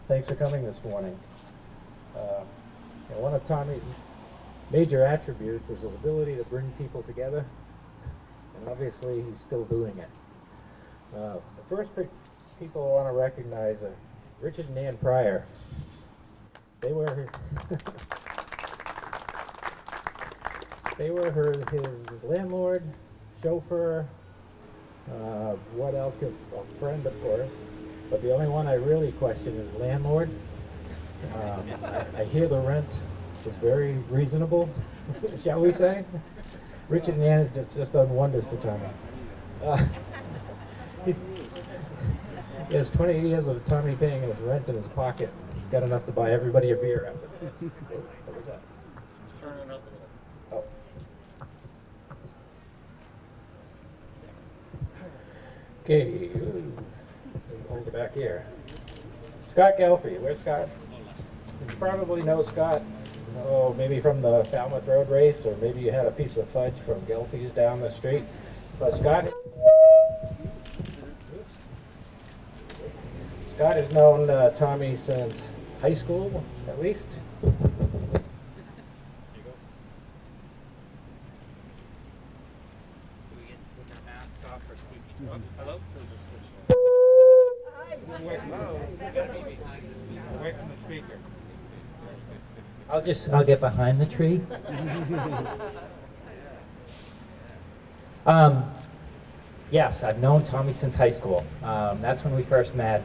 Thanks for coming this morning. One of Tommy's major attributes is his ability to bring people together, and obviously he's still doing it. The first people I want to recognize are Richard and Ann Pryor. They were his landlord, chauffeur, what else? A friend, of course. But the only one I really question is landlord. I hear the rent is very reasonable, shall we say? Richard and Ann have just done wonders for Tommy. He has 20 years of Tommy paying his rent in his pocket. He's got enough to buy everybody a beer after that. What was that? Just turn it up a little. Oh. Okay. Hold it back here. Scott GHELFI. Where's Scott? You probably know Scott. Oh, maybe from the Falmouth Road Race, or maybe you had a piece of fudge from GHELFI's down the street. But Scott has known Tommy since high school, at least. Hello? Away from the speaker. I'll get behind the tree. Yes, I've known Tommy since high school. That's when we first met.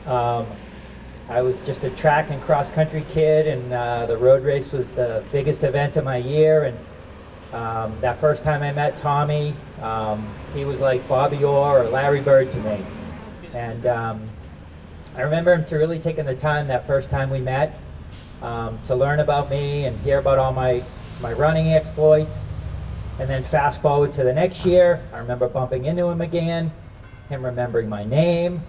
I was just a track and cross country kid, and the road race was the biggest event of my year. And that first time I met Tommy, he was like Bobby Orr or Larry Bird to me. And I remember him really taking the time that first time we met to learn about me and hear about all my running exploits. And then fast forward to the next year, I remember bumping into him again, him remembering my name,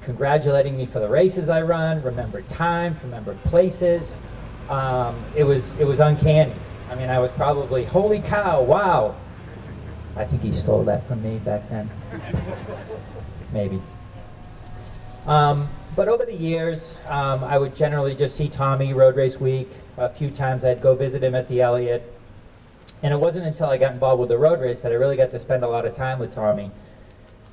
congratulating me for the races I run, remembered times, remembered places. It was uncanny. I mean, I was probably, holy cow, wow. I think he stole that from me back then. Maybe. But over the years, I would generally just see Tommy road race week. A few times I'd go visit him at the Elliott. And it wasn't until I got involved with the road race that I really got to spend a lot of time with Tommy.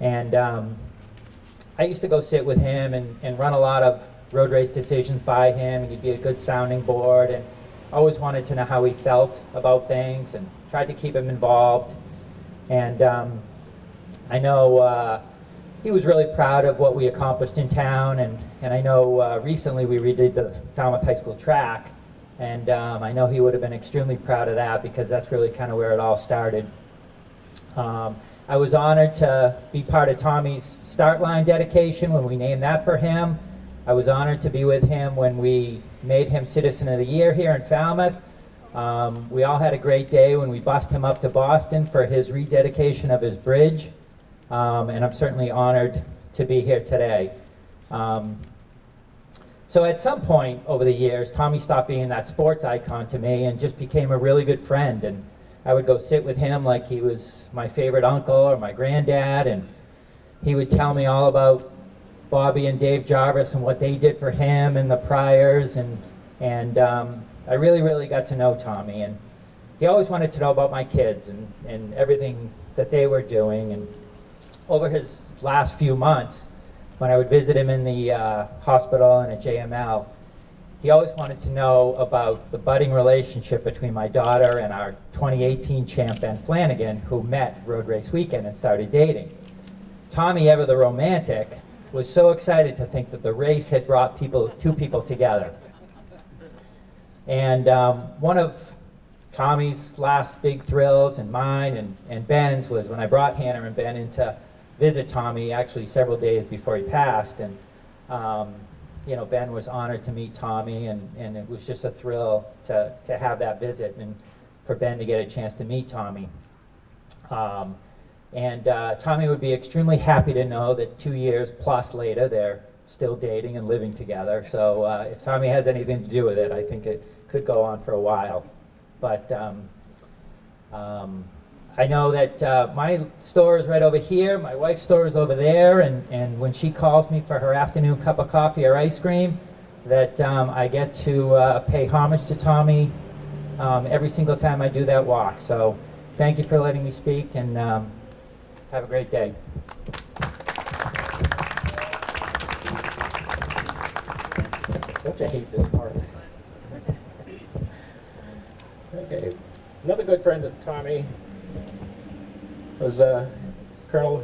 And I used to go sit with him and run a lot of road race decisions by him. He'd be a good sounding board, and always wanted to know how he felt about things and tried to keep him involved. And I know he was really proud of what we accomplished in town, and I know recently we redid the Falmouth High School track, and I know he would have been extremely proud of that because that's really kind of where it all started. I was honored to be part of Tommy's start line dedication when we named that for him. I was honored to be with him when we made him Citizen of the Year here in Falmouth. We all had a great day when we bussed him up to Boston for his rededication of his bridge. And I'm certainly honored to be here today. So at some point over the years, Tommy stopped being that sports icon to me and just became a really good friend. And I would go sit with him like he was my favorite uncle or my granddad, and he would tell me all about Bobby and Dave Jarvis and what they did for him and the Pryors, and I really got to know Tommy. And he always wanted to know about my kids and everything that they were doing. And over his last few months, when I would visit him in the hospital and at JML, he always wanted to know about the budding relationship between my daughter and our 2018 champ, Ben Flanagan, who met road race weekend and started dating. Tommy, ever the romantic, was so excited to think that the race had brought two people together. And one of Tommy's last big thrills and mine and Ben's was when I brought Hannah and Ben in to visit Tommy, actually several days before he passed. And you know, Ben was honored to meet Tommy, and it was just a thrill to have that visit and for Ben to get a chance to meet Tommy. Tommy would be extremely happy to know that 2 years plus later they're still dating and living together. So if Tommy has anything to do with it, I think it could go on for a while. But I know that my store is right over here, my wife's store is over there, and when she calls me for her afternoon cup of coffee or ice cream, that I get to pay homage to Tommy every single time I do that walk. So thank you for letting me speak, and have a great day. Don't you hate this part? Okay, another good friend of Tommy was Colonel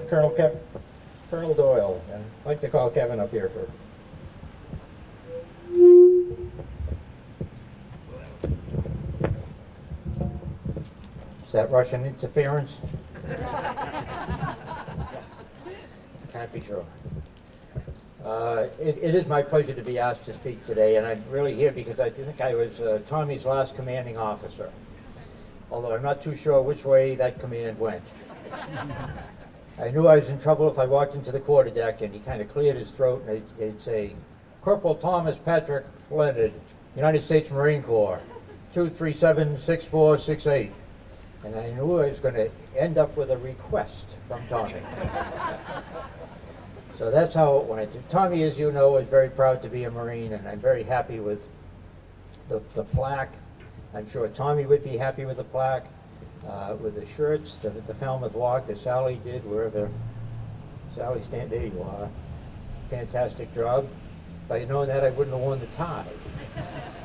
Doyle, and I'd like to call Kevin up here for. Is that Russian interference? Can't be sure. It is my pleasure to be asked to speak today, and I'm really here because I think I was Tommy's last commanding officer, although I'm not too sure which way that command went. I knew I was in trouble if I walked into the quarterdeck and he kind of cleared his throat and he'd say, Corporal Thomas Patrick Leonard, United States Marine Corps, 237-6468. And I knew I was going to end up with a request from Tommy. So that's how, when I did. Tommy, as you know, is very proud to be a Marine, and I'm very happy with the plaque. I'm sure Tommy would be happy with the plaque, with the shirts, the Falmouth walk that Sally did, wherever Sally stand. There you are. Fantastic job. If I had known that, I wouldn't have worn the tie.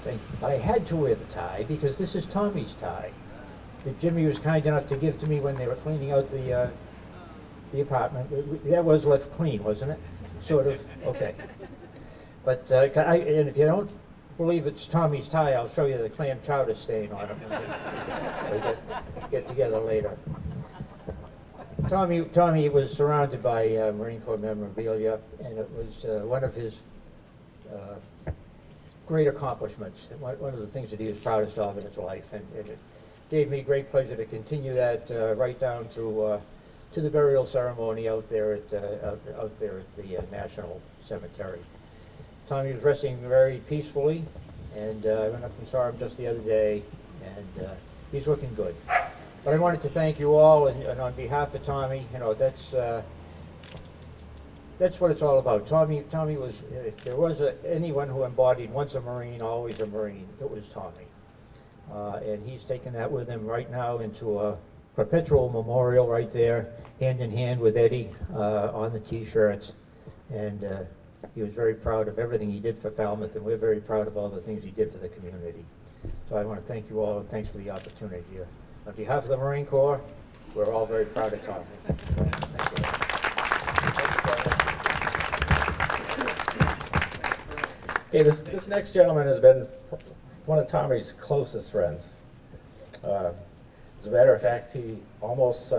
But I had to wear the tie because this is Tommy's tie that Jimmy was kind enough to give to me when they were cleaning out the apartment. That was left clean, wasn't it? Sort of. Okay. But and if you don't believe it's Tommy's tie, I'll show you the clam chowder stain on it when we get together later. Tommy was surrounded by Marine Corps memorabilia, and it was one of his great accomplishments. One of the things that he was proudest of in his life, and it gave me great pleasure to continue that right down to the burial ceremony out there at the National Cemetery. Tommy was resting very peacefully, and I went up and saw him just the other day, and he's looking good. But I wanted to thank you all, and on behalf of Tommy, you know, that's what it's all about. Tommy was, if there was anyone who embodied once a Marine, always a Marine, it was Tommy. And he's taken that with him right now into a perpetual memorial right there, hand in hand with Eddie on the T-shirts. And he was very proud of everything he did for Falmouth, and we're very proud of all the things he did for the community. So I want to thank you all, and thanks for the opportunity. On behalf of the Marine Corps, we're all very proud of Tommy. Thank you. Okay, this next gentleman has been one of Tommy's closest friends. As a matter of fact, he almost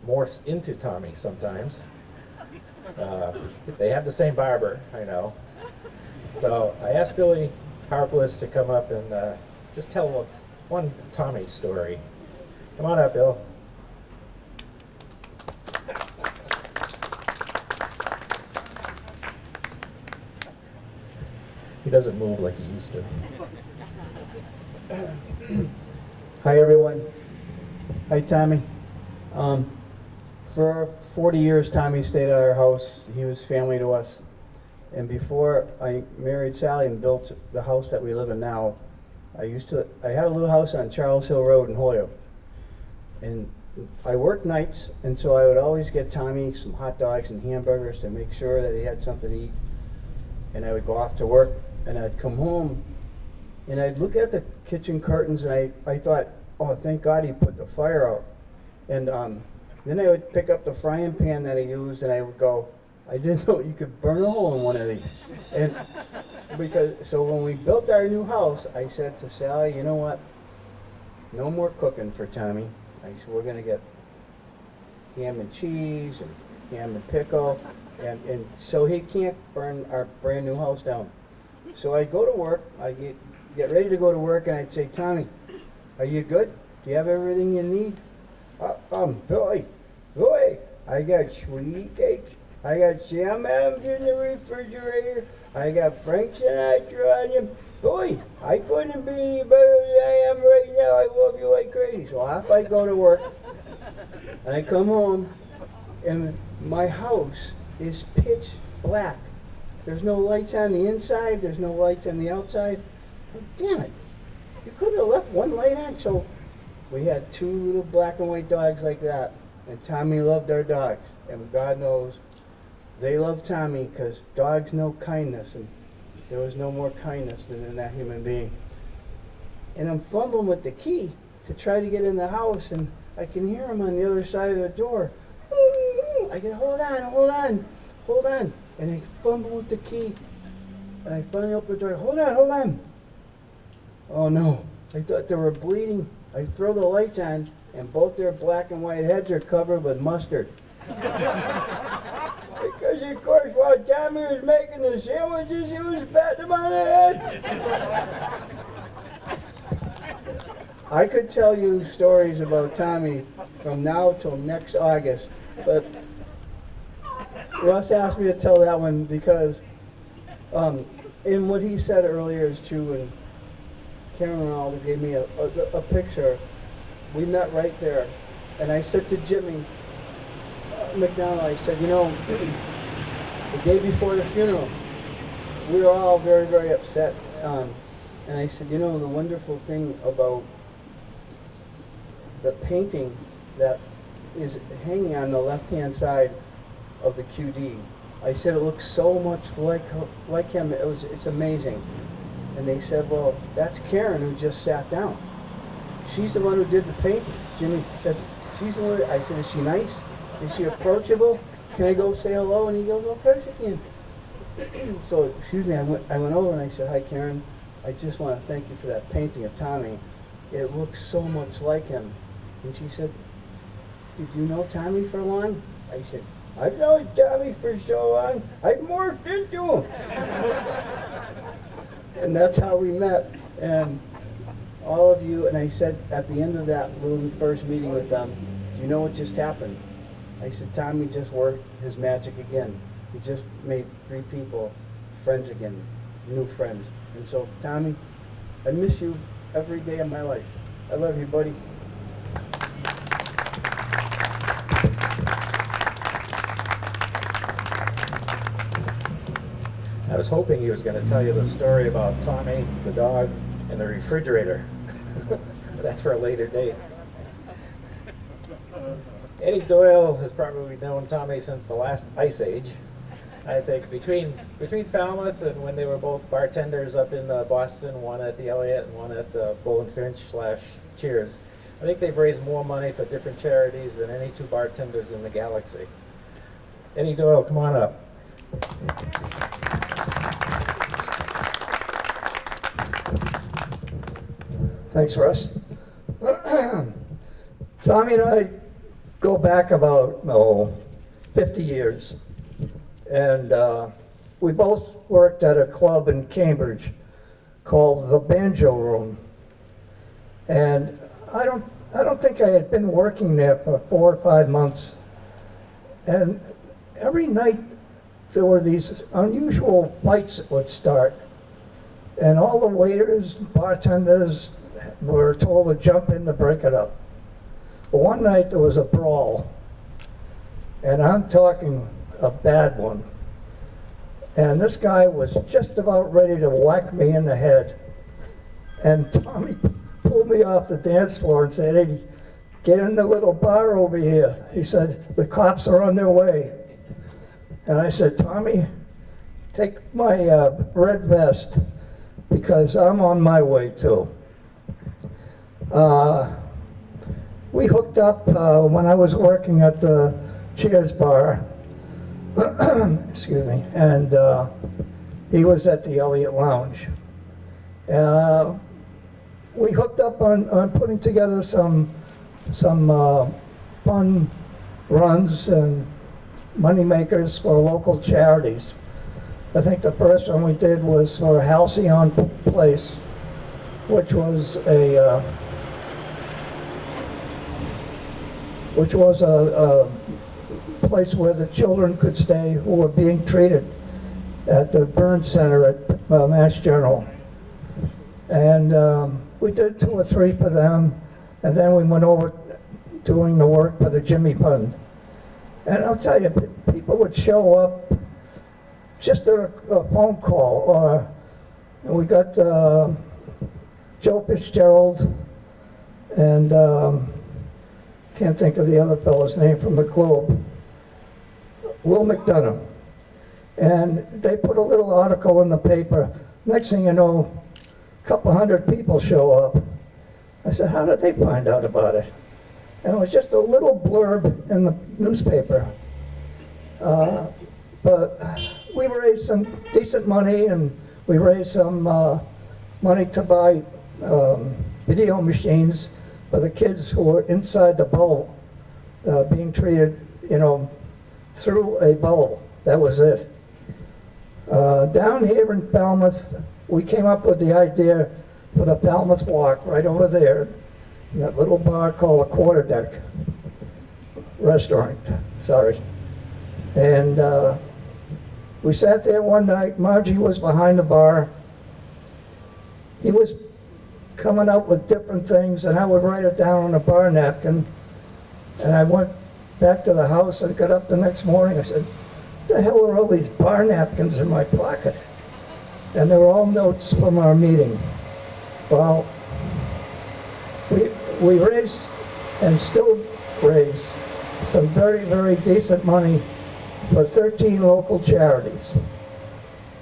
morphs into Tommy sometimes. They have the same barber, I know. So I asked Billy HARBILIS to come up and just tell one Tommy story. Come on up, Bill. He doesn't move like he used to. Hi everyone. Hi Tommy. For 40 years Tommy stayed at our house. He was family to us. And before I married Sally and built the house that we live in now, I had a little house on Charles Hill Road in Hoyle. And I worked nights, and so I would always get Tommy some hot dogs and hamburgers to make sure that he had something to eat. And I would go off to work, and I'd come home, and I'd look at the kitchen curtains, and I thought, oh, thank God he put the fire out. And then I would pick up the frying pan that he used, and I would go, I didn't know you could burn a hole in one of these. And so when we built our new house, I said to Sally, you know what? No more cooking for Tommy. I said, we're going to get ham and cheese and ham and pickle, and so he can't burn our brand new house down. So I go to work, I get ready to go to work, and I'd say, Tommy, are you good? Do you have everything you need? Billy, I got sweet cakes. I got Sam Adams in the refrigerator. I got Frank Sinatra on him. Boy, I couldn't be any better than I am right now. I love you like crazy. So off I go to work, and I come home, and my house is pitch black. There's no lights on the inside. There's no lights on the outside. Damn it. You couldn't have left one light on. So we had 2 little black and white dogs like that. And Tommy loved our dogs. And God knows they love Tommy because dogs know kindness. And there was no more kindness than in that human being. And I'm fumbling with the key to try to get in the house. And I can hear him on the other side of the door. I can, hold on. And I fumble with the key. And I finally open the door. Hold on. Oh no, I thought they were bleeding. I throw the lights on, and both their black and white heads are covered with mustard. Because of course, while Tommy was making the sandwiches, he was patting them on the head. I could tell you stories about Tommy from now till next August, but Russ asked me to tell that one because in what he said earlier is true, and Karen Ronaldo gave me a picture. We met right there, and I said to Jimmy McDonald, I said, you know, the day before the funeral, we were all very, very upset, and I said, you know, the wonderful thing about the painting that is hanging on the left-hand side of the QD, I said it looks so much like him. It's amazing. And they said, well, that's Karen who just sat down. She's the one who did the painting. Jimmy said, she's the one. I said, is she nice? Is she approachable? Can I go say hello? And he goes, of course you can. So, excuse me, I went over and I said, hi Karen, I just want to thank you for that painting of Tommy. It looks so much like him. And she said, did you know Tommy for long? I said, I've known Tommy for so long, I've morphed into him. And that's how we met. And all of you, and I said at the end of that little first meeting with them, do you know what just happened? I said, Tommy just worked his magic again. He just made 3 people friends again, new friends. And so, Tommy, I miss you every day of my life. I love you, buddy. I was hoping he was going to tell you the story about Tommy, the dog, and the refrigerator. But that's for a later date. Eddie Doyle has probably known Tommy since the last ice age. I think between Falmouth and when they were both bartenders up in Boston, one at the Elliott and one at the Bull and Finch / Cheers. I think they've raised more money for different charities than any 2 bartenders in the galaxy. Eddie Doyle, come on up. Thanks, Russ. Tommy and I go back about 50 years, and we both worked at a club in Cambridge called the Banjo Room, and I don't think I had been working there for 4 or 5 months, and every night there were these unusual fights that would start, and all the waiters, bartenders were told to jump in to break it up. But one night there was a brawl, and I'm talking a bad one. And this guy was just about ready to whack me in the head. And Tommy pulled me off the dance floor and said, "Hey, get in the little bar over here." He said, "The cops are on their way." And I said, "Tommy, take my red vest, because I'm on my way too." We hooked up when I was working at the Cheers bar, excuse me, and he was at the Elliott Lounge. We hooked up on putting together some fun runs and money makers for local charities. I think the first one we did was for Halcyon Place, which was a place where the children could stay who were being treated at the burn center at Mass General. And we did 2 or 3 for them, and then we went over doing the work for the Jimmy Fund. And I'll tell you, people would show up just a phone call, or we got Joe Fitzgerald and can't think of the other fellow's name from the Globe, Will McDonough. And they put a little article in the paper. Next thing you know, a couple hundred people show up. I said, how did they find out about it? And it was just a little blurb in the newspaper. But we raised some decent money, and we raised some money to buy video machines for the kids who were inside the bowl, being treated, you know, through a bowl. That was it. Down here in Falmouth, we came up with the idea for the Falmouth Walk right over there, in that little bar called the Quarter Deck Restaurant, sorry. And we sat there one night, Margie was behind the bar. He was coming up with different things, and I would write it down on a bar napkin. And I went back to the house and got up the next morning. I said, what the hell are all these bar napkins in my pocket? And they were all notes from our meeting. Well, we raised and still raise some very, very decent money for 13 local charities.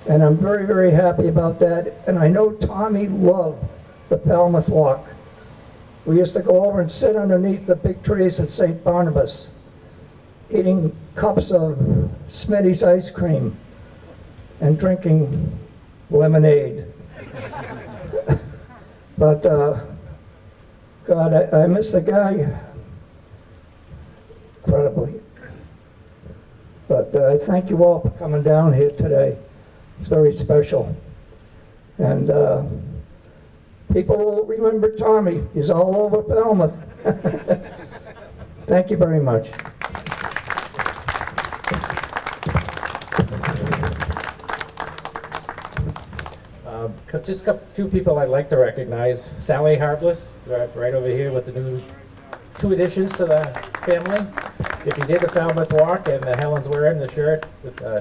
And I'm very, very happy about that. And I know Tommy loved the Falmouth Walk. We used to go over and sit underneath the big trees at St. Barnabas, eating cups of Smitty's ice cream and drinking lemonade. But God, I miss the guy incredibly. But I thank you all for coming down here today. It's very special. And people will remember Tommy. He's all over Falmouth. Thank you very much. Just a few people I'd like to recognize. Sally Harbilis, right over here with the new 2 additions to the family. If you did the Falmouth Walk, and Helen's wearing the shirt,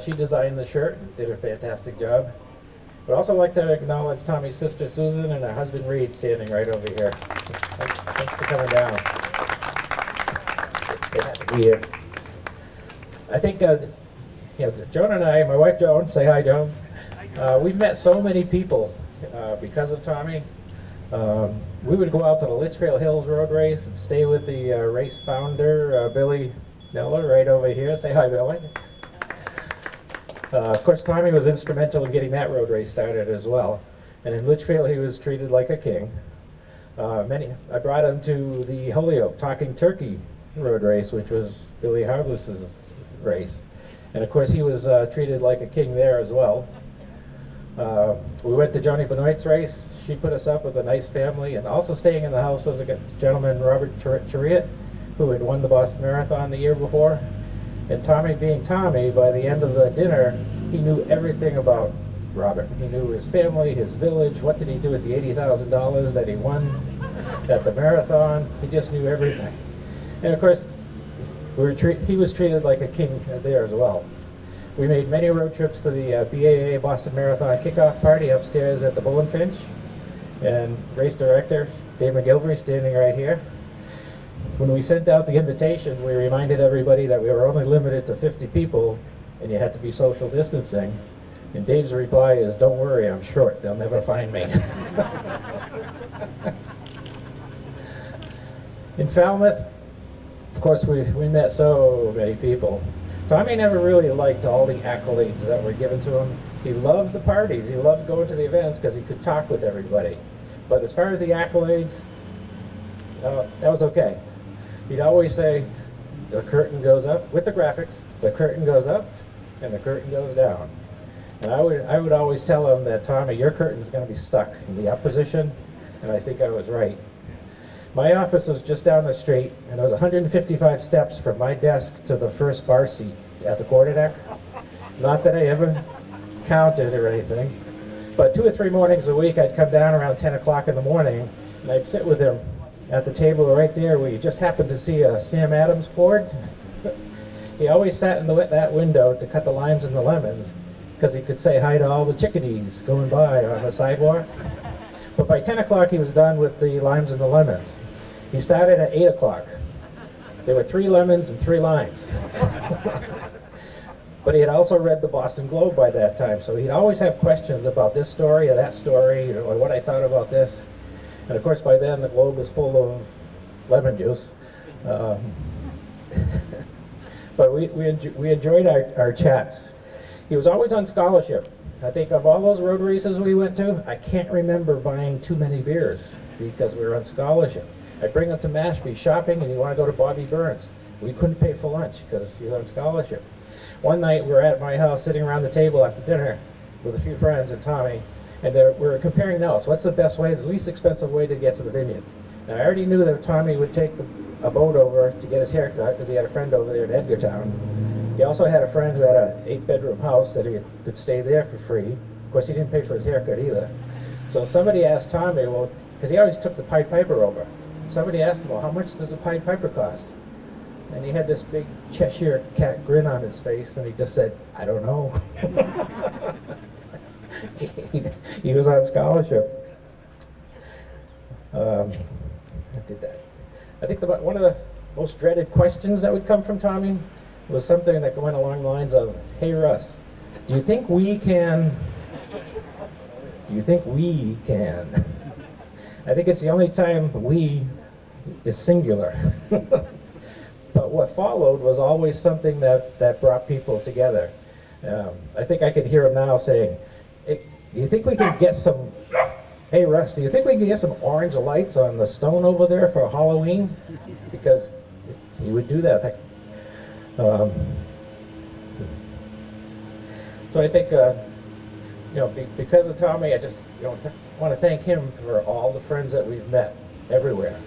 she designed the shirt and did a fantastic job. But also like to acknowledge Tommy's sister Susan and her husband Reed standing right over here. Thanks for coming down. They had to be here. I think, you know, Joan and I, my wife Joan, say hi Joan. We've met so many people because of Tommy. We would go out to the Litchfield Hills Road Race and stay with the race founder, Billy Neller, right over here. Say hi, Billy. Of course, Tommy was instrumental in getting that road race started as well. And in Litchfield, he was treated like a king. I brought him to the Holyoke Talking Turkey Road Race, which was Billy Harbilis's race. And of course, he was treated like a king there as well. We went to Joni Benoit's race. She put us up with a nice family, and also staying in the house was a gentleman, Robert Chariot, who had won the Boston Marathon the year before. And Tommy being Tommy, by the end of the dinner, he knew everything about Robert. He knew his family, his village, what did he do with the $80,000 that he won at the marathon. He just knew everything. And of course, he was treated like a king there as well. We made many road trips to the BAA Boston Marathon kickoff party upstairs at the Bull and Finch. And race director, Dave McGilvery, standing right here. When we sent out the invitations, we reminded everybody that we were only limited to 50 people and you had to be social distancing. And Dave's reply is, don't worry, I'm short, they'll never find me. In Falmouth, of course, we met so many people. Tommy never really liked all the accolades that were given to him. He loved the parties, he loved going to the events because he could talk with everybody. But as far as the accolades, that was okay. He'd always say, the curtain goes up with the graphics, the curtain goes up, and the curtain goes down. And I would always tell him that, Tommy, your curtain's going to be stuck in the up position, and I think I was right. My office was just down the street, and it was 155 steps from my desk to the first bar seat at the quarterdeck. Not that I ever counted or anything, but 2 or 3 mornings a week I'd come down around 10 o'clock in the morning, and I'd sit with him at the table right there where you just happened to see a Sam Adams board. He always sat in that window to cut the limes and the lemons, because he could say hi to all the chickadees going by on the sidewalk. But by 10 o'clock he was done with the limes and the lemons. He started at 8 o'clock. There were 3 lemons and 3 limes. But he had also read the Boston Globe by that time, so he'd always have questions about this story or that story, or what I thought about this. And of course by then the Globe was full of lemon juice. But we enjoyed our chats. He was always on scholarship. I think of all those road races we went to, I can't remember buying too many beers because we were on scholarship. I'd bring him to Mashpee shopping, and he'd want to go to Bobby Burns. We couldn't pay for lunch because he was on scholarship. One night we were at my house sitting around the table after dinner with a few friends and Tommy, and we were comparing notes. What's the best way, the least expensive way to get to the vineyard? Now I already knew that Tommy would take a boat over to get his haircut because he had a friend over there in Edgartown. He also had a friend who had an 8-bedroom house that he could stay there for free. Of course, he didn't pay for his haircut either. So somebody asked Tommy, well, because he always took the Pied Piper over. Somebody asked him, well, how much does the Pied Piper cost? And he had this big Cheshire cat grin on his face, and he just said, I don't know. He was on scholarship. I did that. I think one of the most dreaded questions that would come from Tommy was something that went along the lines of, hey Russ, do you think we can? Do you think we can? I think it's the only time we is singular. But what followed was always something that brought people together. I think I could hear him now saying, hey, do you think we can get some, hey Russ, do you think we can get some orange lights on the stone over there for Halloween? Because he would do that. So I think, because of Tommy, I just want to thank him for all the friends that we've met everywhere.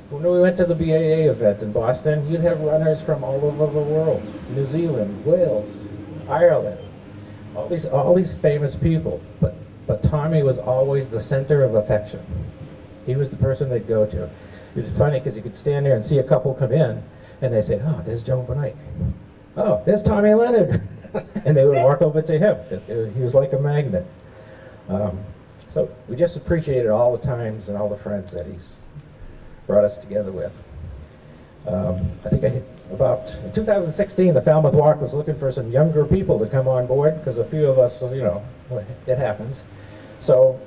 When we went to the BAA event in Boston, you'd have runners from all over the world, New Zealand, Wales, Ireland, all these famous people. But Tommy was always the center of affection. He was the person they'd go to. It was funny because you could stand there and see a couple come in, and they say, oh, there's Joan Benoit. Oh, there's Tommy Leonard. And they would walk over to him. He was like a magnet. So we just appreciated all the times and all the friends that he's brought us together with. I think in 2016, the Falmouth Walk was looking for some younger people to come on board because a few of us, it happens. So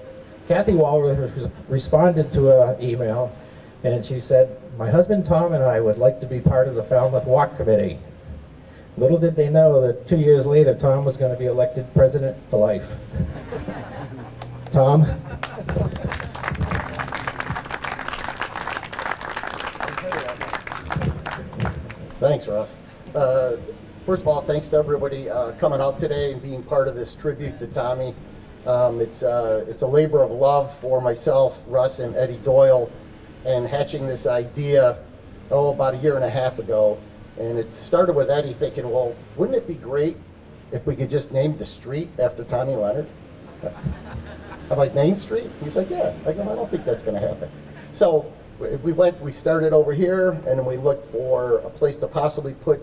Kathy Walrath responded to an email, and she said, my husband Tom and I would like to be part of the Falmouth Walk Committee. Little did they know that 2 years later, Tom was going to be elected president for life. Tom? Thanks, Russ. First of all, thanks to everybody coming out today and being part of this tribute to Tommy. It's a labor of love for myself, Russ, and Eddie Doyle, and hatching this idea, about a year and a half ago. And it started with Eddie thinking, well, wouldn't it be great if we could just name the street after Tommy Leonard? I'm like, Main Street? He's like, yeah. I go, I don't think that's going to happen. So we started over here, and we looked for a place to possibly put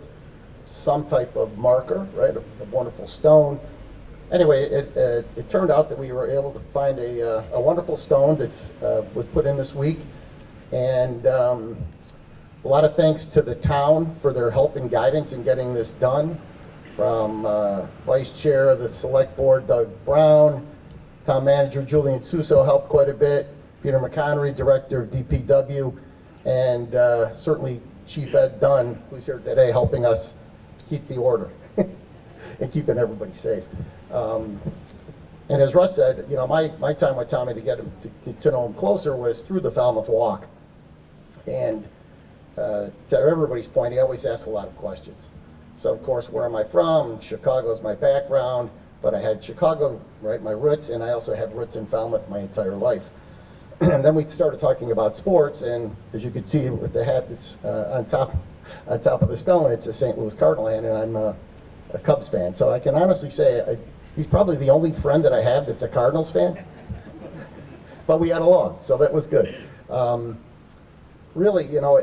some type of marker, right, a wonderful stone. Anyway, it turned out that we were able to find a wonderful stone that was put in this week. And a lot of thanks to the town for their help and guidance in getting this done. From Vice Chair of the Select Board, Doug Brown, Town Manager Julian Suso helped quite a bit, Peter McConnery, Director of DPW, and certainly Chief Ed Dunn, who's here today helping us keep the order and keeping everybody safe. And as Russ said, my time with Tommy to get him to know him closer was through the Falmouth Walk. And to everybody's point, he always asks a lot of questions. So of course, where am I from? Chicago's my background, but I had Chicago, right, my roots, and I also had roots in Falmouth my entire life. And then we started talking about sports, and as you can see with the hat that's on top of the stone, it's a St. Louis Cardinal hat, and I'm a Cubs fan. So I can honestly say he's probably the only friend that I have that's a Cardinals fan. But we got along, so that was good. Really, you know,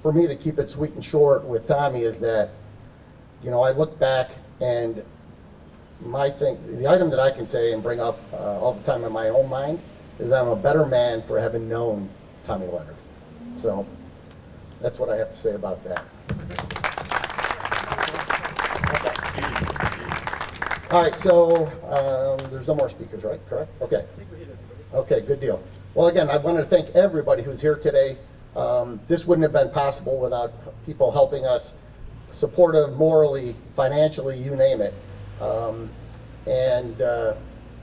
for me to keep it sweet and short with Tommy is that, you know, I look back and the item that I can say and bring up all the time in my own mind is I'm a better man for having known Tommy Leonard. So that's what I have to say about that. All right, so there's no more speakers, right? Correct? Okay. Okay, good deal. Well, again, I wanted to thank everybody who's here today. This wouldn't have been possible without people helping us, supportive, morally, financially, you name it.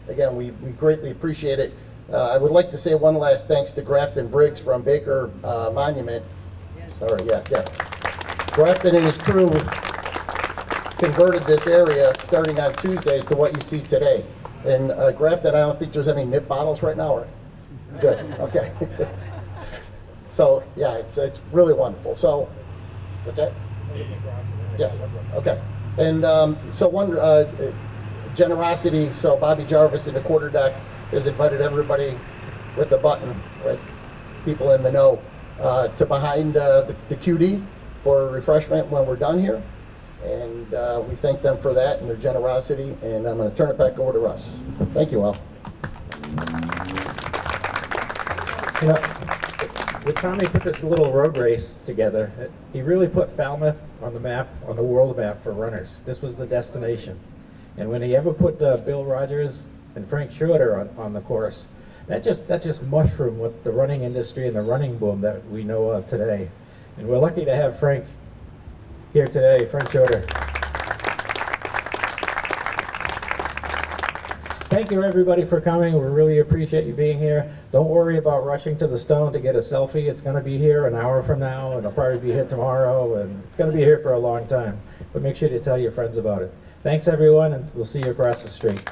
Again, we greatly appreciate it. I would like to say one last thanks to Grafton Briggs from Baker Monument. Sorry, yes. Grafton and his crew converted this area starting on Tuesday to what you see today. And Grafton, I don't think there's any nip bottles right now, right? Good, okay. So, yeah, it's really wonderful. So, what's that? Yes, okay. And so one generosity, so Bobby Jarvis in the quarterdeck has invited everybody with the button, right, people in the know, to behind the QD for refreshment when we're done here. And we thank them for that and their generosity. And I'm going to turn it back over to Russ. Thank you all. You know, when Tommy put this little road race together, he really put Falmouth on the map, on the world map for runners. This was the destination. And when he ever put Bill Rogers and Frank Schroeder on the course, that just mushroomed with the running industry and the running boom that we know of today. And we're lucky to have Frank here today, Frank Schroeder. Thank you everybody for coming. We really appreciate you being here. Don't worry about rushing to the stone to get a selfie. It's going to be here an hour from now, and it'll probably be here tomorrow, and it's going to be here for a long time. But make sure to tell your friends about it. Thanks everyone, and we'll see you across the street.